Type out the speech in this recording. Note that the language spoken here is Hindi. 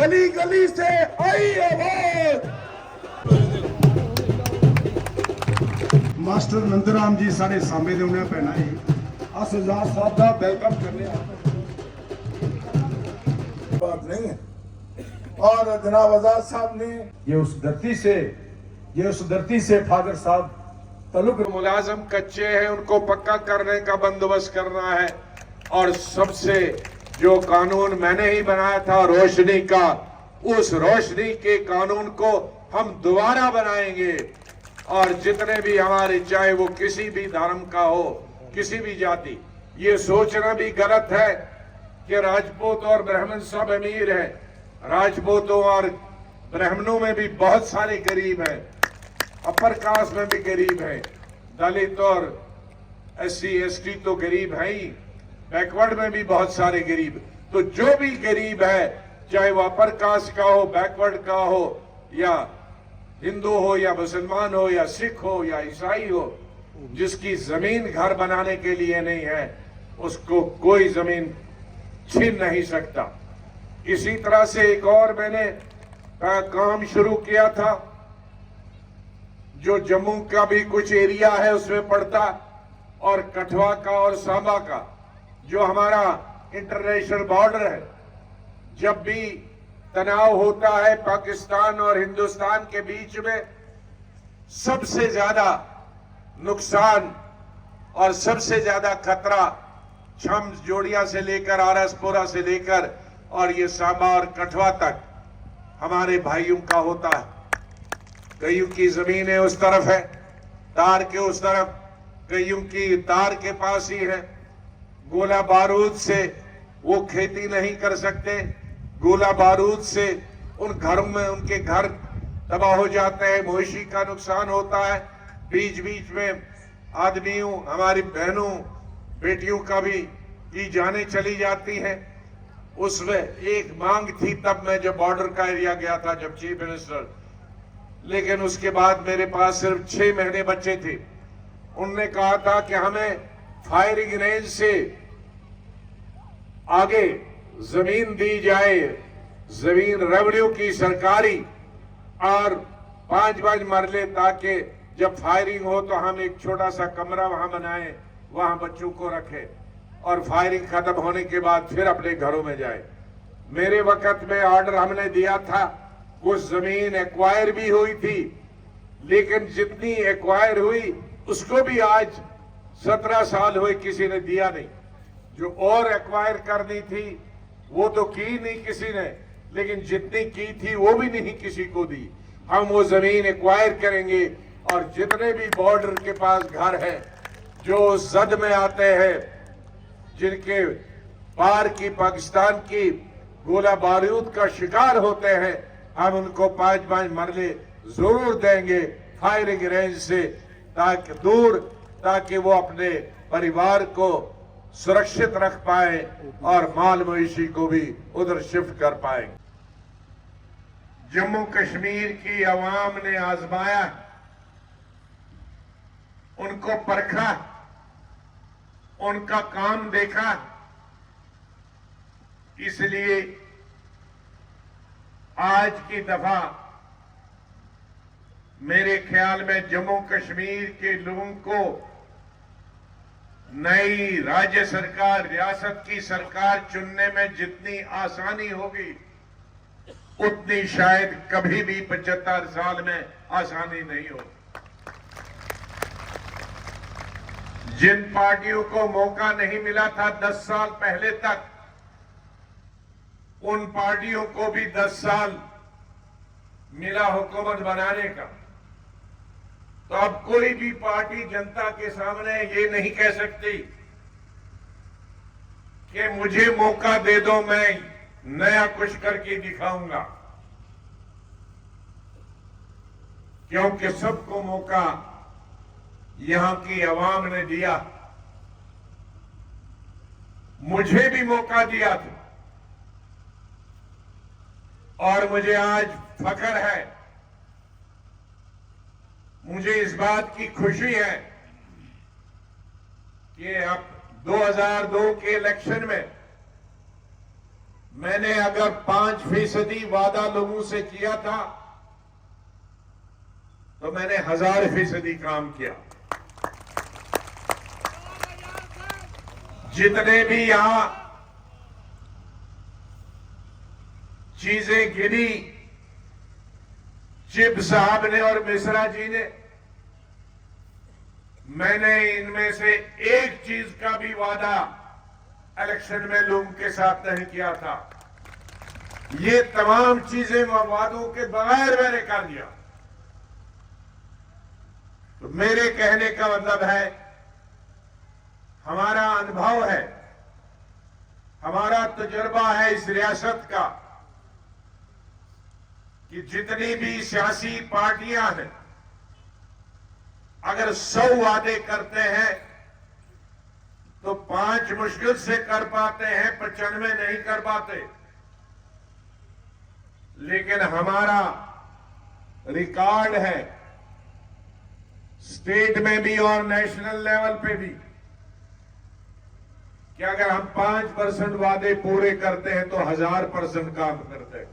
गली गली से आई आवाज। मास्टर नंदराम जी साढ़े सामने दे उन्हें पहना है आजाद साहब का वेलकम करने बात नहीं है। और जनाब आजाद साहब ने ये उस धरती से फादर साहब तलुक मुलाजम कच्चे हैं, उनको पक्का करने का बंदोबस्त करना है। और सबसे जो कानून मैंने ही बनाया था रोशनी का, उस रोशनी के कानून को हम दोबारा बनाएंगे। और जितने भी हमारे, चाहे वो किसी भी धर्म का हो, किसी भी जाति, ये सोचना भी गलत है कि राजपूत और ब्राह्मण सब अमीर हैं। राजपूतों और ब्राह्मणों में भी बहुत सारे गरीब हैं, अपर कास्ट में भी गरीब है, दलित और SC ST तो गरीब है ही, बैकवर्ड में भी बहुत सारे गरीब। तो जो भी गरीब है, चाहे वो अपर कास्ट का हो, बैकवर्ड का हो, या हिंदू हो, या मुसलमान हो, या सिख हो, या ईसाई हो, जिसकी जमीन घर बनाने के लिए नहीं है, उसको कोई जमीन छीन नहीं सकता। इसी तरह से एक और मैंने काम शुरू किया था, जो जम्मू का भी कुछ एरिया है उसमें पड़ता, और कठुआ का और सांबा का, जो हमारा इंटरनेशनल बॉर्डर है। जब भी तनाव होता है पाकिस्तान और हिंदुस्तान के बीच में, सबसे ज्यादा नुकसान और सबसे ज्यादा खतरा छम जोड़िया से लेकर आरसपुरा से लेकर और ये सांबा और कठुआ तक हमारे भाइयों का होता है। कईयों की जमीनें उस तरफ है, तार के उस तरफ, कईयों की तार के पास ही है। गोला बारूद से वो खेती नहीं कर सकते, गोला बारूद से उन घरों में उनके घर तबाह हो जाते हैं, मवेशी का नुकसान होता है। बीच बीच में आदमियों, हमारी बहनों बेटियों का भी की जाने चली जाती हैं। उसमें एक मांग थी तब मैं जब बॉर्डर का एरिया गया था, जब चीफ मिनिस्टर, लेकिन उसके बाद मेरे पास सिर्फ 6 महीने बचे थे। उनने कहा था कि हमें फायरिंग रेंज से आगे जमीन दी जाए, जमीन रेवेन्यू की सरकारी, और 5 मरले, ताकि जब फायरिंग हो तो हम एक छोटा सा कमरा वहां बनाएं, वहां बच्चों को रखें, और फायरिंग खत्म होने के बाद फिर अपने घरों में जाए। मेरे वक्त में ऑर्डर हमने दिया था, कुछ जमीन एक्वायर भी हुई थी, लेकिन जितनी एक्वायर हुई उसको भी आज 17 साल हुए किसी ने दिया नहीं। जो और एक्वायर करनी थी वो तो की नहीं किसी ने, लेकिन जितनी की थी वो भी नहीं किसी को दी। हम वो जमीन एक्वायर करेंगे, और जितने भी बॉर्डर के पास घर है, जो जद में आते हैं, जिनके पार की पाकिस्तान की गोला बारूद का शिकार होते हैं, हम उनको 5 मरले जरूर देंगे फायरिंग रेंज से, ताकि दूर, ताकि वो अपने परिवार को सुरक्षित रख पाए और माल मवेशी को भी उधर शिफ्ट कर पाए। जम्मू कश्मीर की आवाम ने आजमाया, उनको परखा, उनका काम देखा, इसलिए आज की दफा मेरे ख्याल में जम्मू कश्मीर के लोगों को नई राज्य सरकार, रियासत की सरकार चुनने में जितनी आसानी होगी, उतनी शायद कभी भी 75 साल में आसानी नहीं होगी। जिन पार्टियों को मौका नहीं मिला था 10 साल पहले तक, उन पार्टियों को भी 10 साल मिला हुकूमत बनाने का। तो अब कोई भी पार्टी जनता के सामने ये नहीं कह सकती कि मुझे मौका दे दो, मैं नया कुछ करके दिखाऊंगा, क्योंकि सबको मौका यहां की आवाम ने दिया। मुझे भी मौका दिया था, और मुझे आज फख्र है, मुझे इस बात की खुशी है कि अब 2002 के इलेक्शन में मैंने अगर 5% वादा लोगों से किया था तो मैंने 1000% काम किया। जितने भी यहां चीजें गिनी चिब साहब ने और मिश्रा जी ने, मैंने इनमें से एक चीज का भी वादा इलेक्शन में लोगों के साथ नहीं किया था। ये तमाम चीजें वादों के बगैर मैंने कर दिया। तो मेरे कहने का मतलब है, हमारा अनुभव है, हमारा तजुर्बा है इस रियासत का कि जितनी भी सियासी पार्टियां हैं, अगर 100 वादे करते हैं तो 5 मुश्किल से कर पाते हैं, 95 नहीं कर पाते। लेकिन हमारा रिकॉर्ड है स्टेट में भी और नेशनल लेवल पे भी कि अगर हम 5% वादे पूरे करते हैं तो 1000% काम करते हैं।